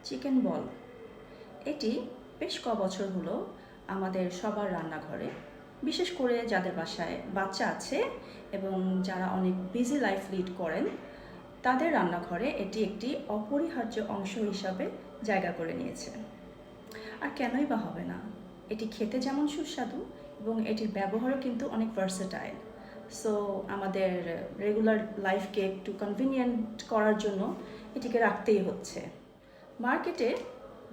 Chicken বল এটি বেশ বছর হলো আমাদের সবার রান্নাঘরে, বিশেষ করে যাদের বাসায় বাচ্চা আছে এবং যারা অনেক বিজি লাইফ লিড করেন তাদের রান্নাঘরে এটি একটি অপরিহার্য অংশ হিসাবে জায়গা করে নিয়েছে। আর কেনই বা হবে না, এটি খেতে যেমন সুস্বাদু এবং এটির ব্যবহারও কিন্তু অনেক ভার্সেটাইল। সো আমাদের রেগুলার লাইফকে একটু কনভিনিয়েন্ট করার জন্য এটিকে রাখতেই হচ্ছে। মার্কেটে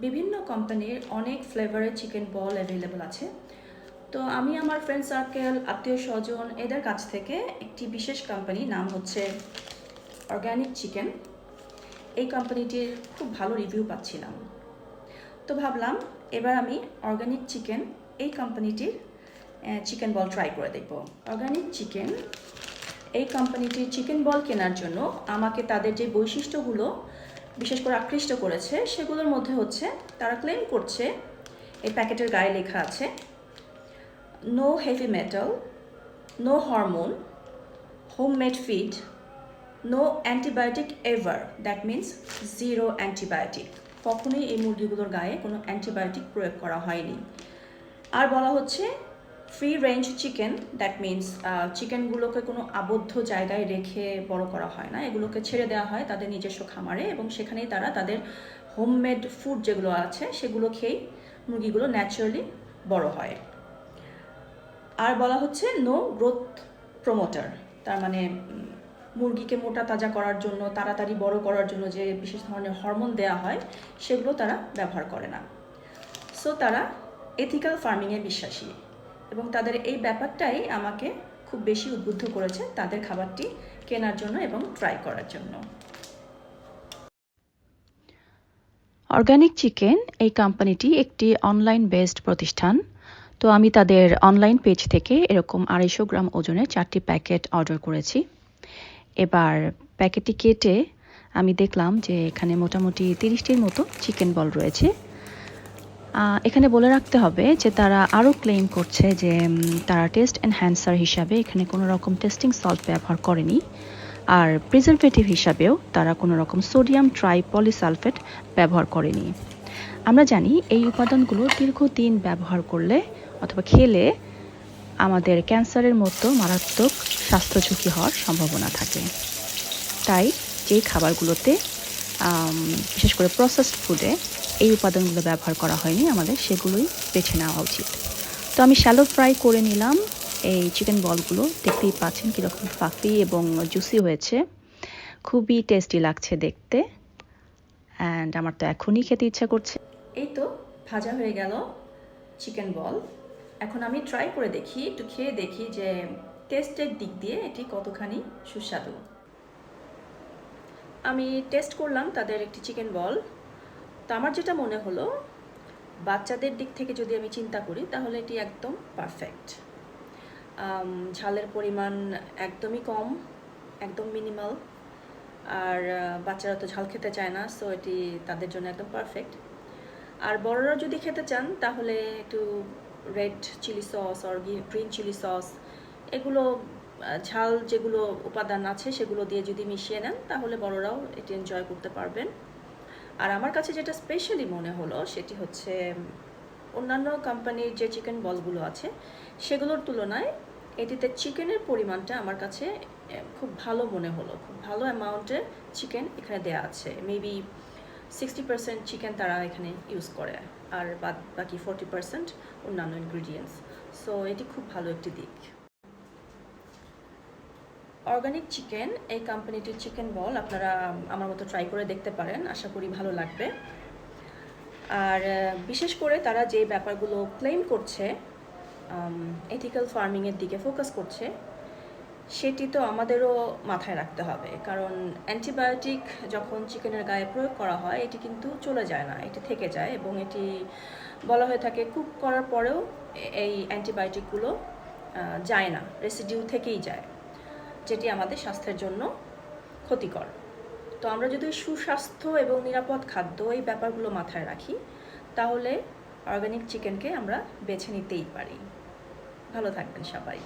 বিভিন্ন কোম্পানির অনেক ফ্লেভারের চিকেন বল অ্যাভেলেবল আছে। তো আমি আমার ফ্রেন্ড সার্কেল, আত্মীয় স্বজন এদের কাছ থেকে একটি বিশেষ কোম্পানি, নাম হচ্ছে অর্গানিক চিকেন, এই কোম্পানিটির খুব ভালো রিভিউ পাচ্ছিলাম। তো ভাবলাম এবার আমি অর্গানিক চিকেন এই কোম্পানিটির চিকেন বল ট্রাই করে দেখব। অর্গানিক চিকেন এই কোম্পানিটির চিকেন বল কেনার জন্য আমাকে তাদের যে বৈশিষ্ট্যগুলো বিশেষ করে আকৃষ্ট করেছে সেগুলোর মধ্যে হচ্ছে, তারা ক্লেম করছে, এই প্যাকেটের গায়ে লেখা আছে, no heavy metal, no hormone, homemade feed, no antibiotic ever, that means zero antibiotic. কখনোই এই মুরগিগুলোর গায়ে কোনো অ্যান্টিবায়োটিক প্রয়োগ করা হয়নি। আর বলা হচ্ছে free range chicken, that means চিকেনগুলোকে কোনো আবদ্ধ জায়গায় রেখে বড় করা হয় না, এগুলোকে ছেড়ে দেওয়া হয় তাদের নিজস্ব খামারে এবং সেখানেই তারা তাদের হোমমেড ফুড যেগুলো আছে সেগুলো খেয়েই মুরগিগুলো ন্যাচারালি বড় হয়। আর বলা হচ্ছে নো গ্রোথ প্রমোটার, তার মানে মুরগিকে মোটা তাজা করার জন্য, তাড়াতাড়ি বড় করার জন্য যে বিশেষ ধরনের হরমোন দেওয়া হয় সেগুলো তারা ব্যবহার করে না। সো তারা এথিক্যাল ফার্মিংয়ে বিশ্বাসী এবং তাদের এই ব্যাপারটাই আমাকে খুব বেশি উদ্বুদ্ধ করেছে তাদের খাবারটি কেনার জন্য এবং ট্রাই করার জন্য। অর্গানিক চিকেন এই কোম্পানিটি একটি অনলাইন বেসড প্রতিষ্ঠান। তো আমি তাদের অনলাইন পেজ থেকে এরকম 250 গ্রাম ওজনের 4টি প্যাকেট অর্ডার করেছি। এবার প্যাকেটটি কেটে আমি দেখলাম যে এখানে মোটামুটি 30টির মতো চিকেন বল রয়েছে। এখানে বলে রাখতে হবে যে তারা আরও ক্লেম করছে যে তারা টেস্ট এনহ্যান্সার হিসাবে এখানে কোনো রকম টেস্টিং সল্ট ব্যবহার করেনি, আর প্রিজারভেটিভ হিসাবেও তারা কোনো রকম সোডিয়াম ট্রাইপলিসালফেট ব্যবহার করেনি। আমরা জানি এই উপাদানগুলো দীর্ঘদিন ব্যবহার করলে অথবা খেলে আমাদের ক্যান্সারের মতো মারাত্মক স্বাস্থ্য ঝুঁকি হওয়ার সম্ভাবনা থাকে। তাই যেই খাবারগুলোতে বিশেষ করে প্রসেসড ফুডে এই উপাদানগুলো ব্যবহার করা হয়নি, আমাদের সেগুলোই বেছে নেওয়া উচিত। তো আমি শ্যালো ফ্রাই করে নিলাম এই চিকেন বলগুলো, দেখতেই পাচ্ছেন কীরকম ফাফি এবং জুসি হয়েছে, খুবই টেস্টি লাগছে দেখতে, অ্যান্ড আমার তো এখনই খেতে ইচ্ছা করছে। এই তো ভাজা হয়ে গেল চিকেন বল। এখন আমি ট্রাই করে দেখি, একটু খেয়ে দেখি যে টেস্টের দিক দিয়ে এটি কতখানি সুস্বাদু। আমি টেস্ট করলাম তাদের একটি চিকেন বল। তো আমার যেটা মনে হলো, বাচ্চাদের দিক থেকে যদি আমি চিন্তা করি তাহলে এটি একদম পারফেক্ট। ঝালের পরিমাণ একদমই কম, একদম মিনিমাল, আর বাচ্চারা তো ঝাল খেতে চায় না, সো এটি তাদের জন্য একদম পারফেক্ট। আর বড়রা যদি খেতে চান তাহলে একটু রেড চিলি সস আর গ্রিন চিলি সস, এগুলো ঝাল যেগুলো উপাদান আছে সেগুলো দিয়ে যদি মিশিয়ে নেন তাহলে বড়রাও এটি এনজয় করতে পারবেন। আর আমার কাছে যেটা স্পেশালি মনে হলো সেটি হচ্ছে, অন্যান্য কোম্পানির যে চিকেন বলগুলো আছে সেগুলোর তুলনায় এটিতে চিকেনের পরিমাণটা আমার কাছে খুব ভালো মনে হলো। খুব ভালো অ্যামাউন্টের চিকেন এখানে দেয়া আছে, মেবি 60% চিকেন তারা এখানে ইউজ করে আর বাকি 40% অন্যান্য ইনগ্রিডিয়েন্টস। সো এটি খুব ভালো একটি দিক। অর্গানিক চিকেন এই কোম্পানিটির চিকেন বল আপনারা আমার মতো ট্রাই করে দেখতে পারেন, আশা করি ভালো লাগবে। আর বিশেষ করে তারা যে ব্যাপারগুলো ক্লেম করছে, এথিক্যাল ফার্মিংয়ের দিকে ফোকাস করছে, সেটি তো আমাদেরও মাথায় রাখতে হবে, কারণ অ্যান্টিবায়োটিক যখন চিকেনের গায়ে প্রয়োগ করা হয় এটি কিন্তু চলে যায় না, এটি থেকে যায় এবং এটি বলা হয়ে থাকে কুক করার পরেও এই অ্যান্টিবায়োটিকগুলো যায় না, রেসিডিউ থেকেই যায়, যেটি আমাদের স্বাস্থ্যের জন্য ক্ষতিকর। তো আমরা যদি সুস্বাস্থ্য এবং নিরাপদ খাদ্য এই ব্যাপারগুলো মাথায় রাখি তাহলে অর্গানিক চিকেনকে আমরা বেছে নিতেই পারি। ভালো থাকবেন সবাই।